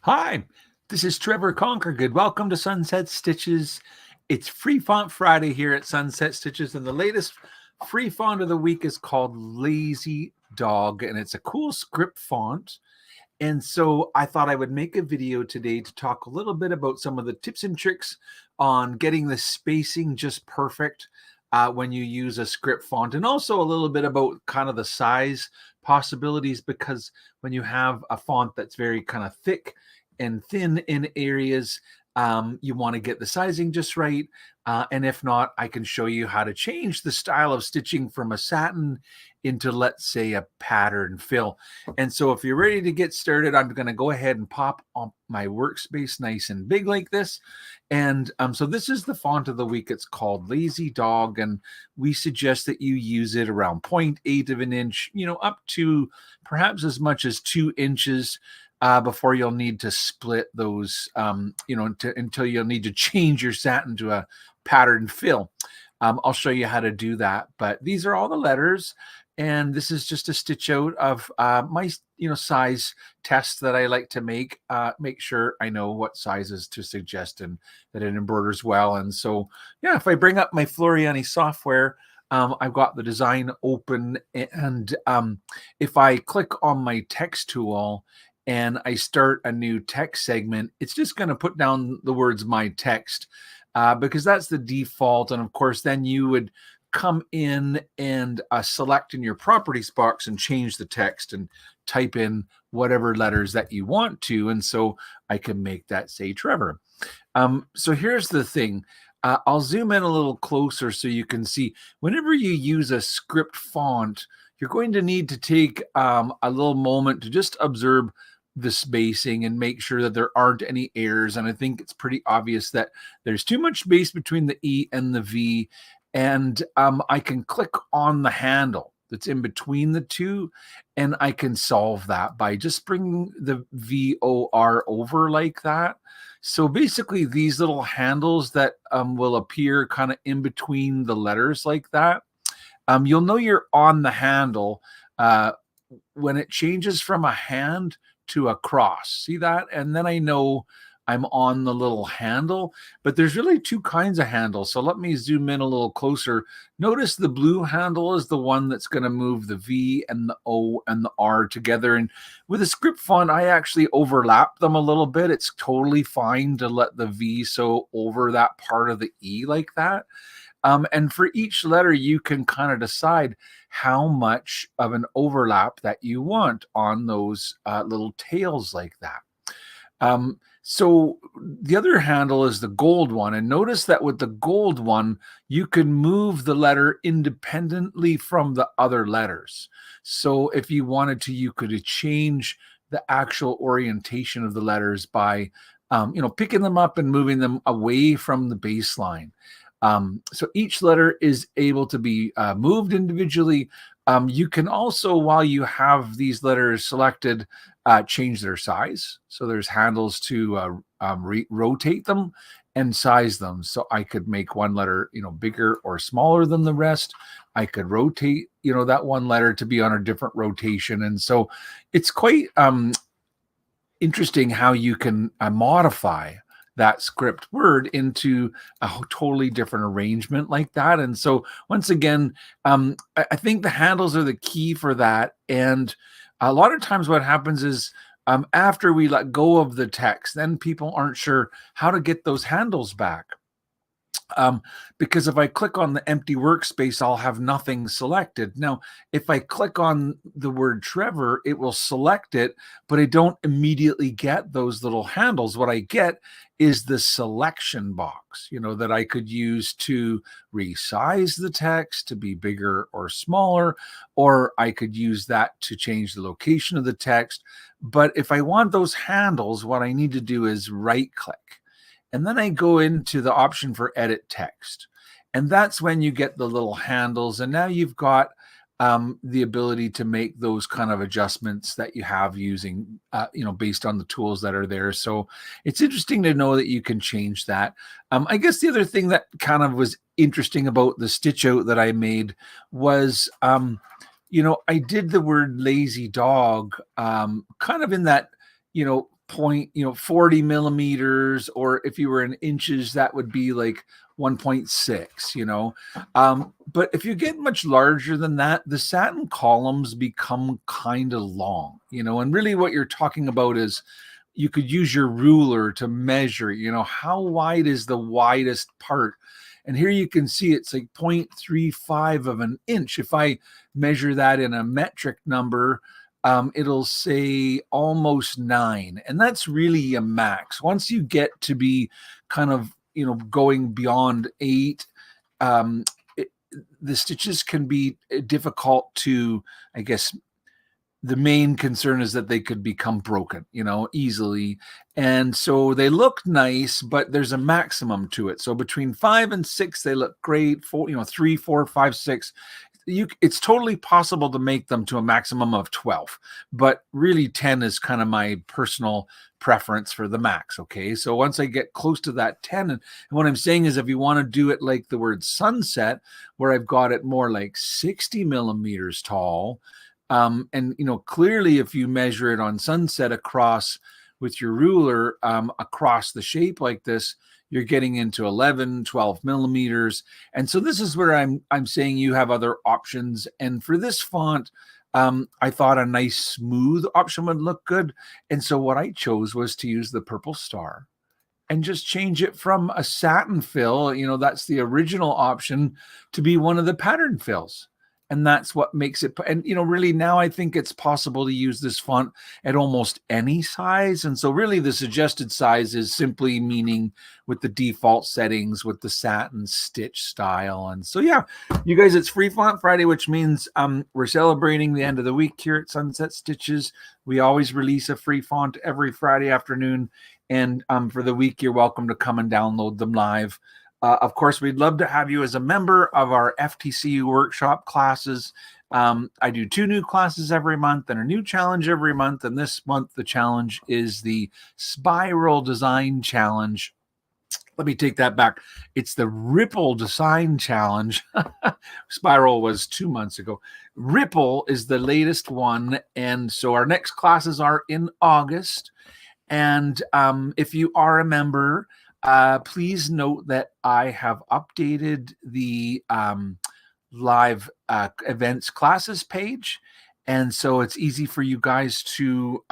Hi, this is Trevor Conkergood. Welcome to Sunset Stitches. It's Free Font Friday here at Sunset Stitches, and the latest free font of the week is called Lazy Dog, and it's a cool script font. And so I thought I would make a video today to talk a little bit about some of the tips and tricks on getting the spacing just perfect when you use a script font, and also a little bit about kind of the size possibilities, because when you have a font that's very kind of thick and thin in areas, you want to get the sizing just right. And if not, I can show you how to change the style of stitching from a satin into, let's say, a pattern fill. And so if you're ready to get started, I'm going to go ahead and pop on my workspace nice and big like this. And so this is the font of the week. It's called Lazy Dog, and we suggest that you use it around 0.8 of an inch, up to perhaps as much as 2 inches. Before you'll need to split those, until you'll need to change your satin to a pattern fill. I'll show you how to do that. But these are all the letters, and this is just a stitch out of my, size test that I like to make sure I know what sizes to suggest and that it embroiders well. And so, yeah, if I bring up my Floriani software, I've got the design open, and if I click on my text tool and I start a new text segment, it's just going to put down the words my text, because that's the default. And of course, then you would come in and select in your properties box and change the text and type in whatever letters that you want to. And so I can make that say Trevor. So here's the thing. I'll zoom in a little closer so you can see whenever you use a script font, you're going to need to take a little moment to just observe the spacing and make sure that there aren't any errors. And I think it's pretty obvious that there's too much space between the E and the V. And I can click on the handle that's in between the two, and I can solve that by just bringing the VOR over like that. So basically these little handles that will appear kind of in between the letters like that, you'll know you're on the handle when it changes from a hand to a cross. See that? And then I know I'm on the little handle. But there's really two kinds of handles. So let me zoom in a little closer. Notice the blue handle is the one that's going to move the V and the O and the R together. And with a script font, I actually overlap them a little bit. It's totally fine to let the V sew over that part of the E like that. And for each letter, you can kind of decide how much of an overlap that you want on those little tails like that. So the other handle is the gold one. And notice that with the gold one, you can move the letter independently from the other letters. So if you wanted to, you could change the actual orientation of the letters by, picking them up and moving them away from the baseline. So each letter is able to be moved individually. You can also, while you have these letters selected, change their size. So there's handles to rotate them and size them. So I could make one letter, bigger or smaller than the rest. I could rotate, that one letter to be on a different rotation. And so it's quite interesting how you can modify that script word into a totally different arrangement like that. And so once again, I think the handles are the key for that. And a lot of times what happens is after we let go of the text, then people aren't sure how to get those handles back. Because if I click on the empty workspace, I'll have nothing selected. Now, if I click on the word Trevor, it will select it, but I don't immediately get those little handles. What I get is the selection box, that I could use to resize the text to be bigger or smaller, or I could use that to change the location of the text. But if I want those handles, what I need to do is right click. And then I go into the option for edit text. And that's when you get the little handles. And now you've got the ability to make those kind of adjustments that you have using, based on the tools that are there. So it's interesting to know that you can change that. I guess the other thing that kind of was interesting about the stitch out that I made was, I did the word lazy dog kind of in that, 40 millimeters, or if you were in inches, that would be like 1.6, but if you get much larger than that, the satin columns become kind of long, and really what you're talking about is you could use your ruler to measure, how wide is the widest part. And here you can see it's like 0.35 of an inch. If I measure that in a metric number, it'll say almost 9. And that's really a max. Once you get to be kind of, going beyond 8, the stitches can be difficult to, I guess, the main concern is that they could become broken, easily. And so they look nice, but there's a maximum to it. So between 5 and 6, they look great. 4, 3, 4, 5, 6. It's totally possible to make them to a maximum of 12, but really 10 is kind of my personal preference for the max. Okay. So once I get close to that 10, and what I'm saying is if you want to do it like the word sunset, where I've got it more like 60 millimeters tall, and clearly if you measure it on sunset across with your ruler, across the shape like this, you're getting into 11, 12 millimeters. And so this is where I'm saying you have other options. And for this font, I thought a nice smooth option would look good. And so what I chose was to use the purple star and just change it from a satin fill, that's the original option, to be one of the pattern fills. And that's what makes it. And, really now I think it's possible to use this font at almost any size. And so really the suggested size is simply meaning with the default settings with the satin stitch style. And so, yeah, you guys, it's Free Font Friday, which means we're celebrating the end of the week here at Sunset Stitches. We always release a free font every Friday afternoon. And for the week, you're welcome to come and download them live. Of course, we'd love to have you as a member of our FTCU workshop classes. I do 2 new classes every month and a new challenge every month. And this month, the challenge is the Spiral Design Challenge. Let me take that back. It's the Ripple Design Challenge. Spiral was 2 months ago. Ripple is the latest one. And so our next classes are in August. And if you are a member, please note that I have updated the live events classes page. And so it's easy for you guys to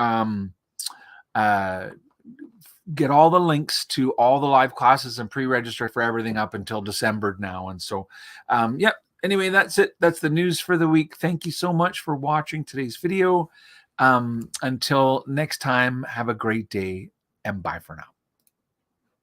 get all the links to all the live classes and pre-register for everything up until December now. And so, yeah, anyway, that's it. That's the news for the week. Thank you so much for watching today's video. Until next time, have a great day and bye for now.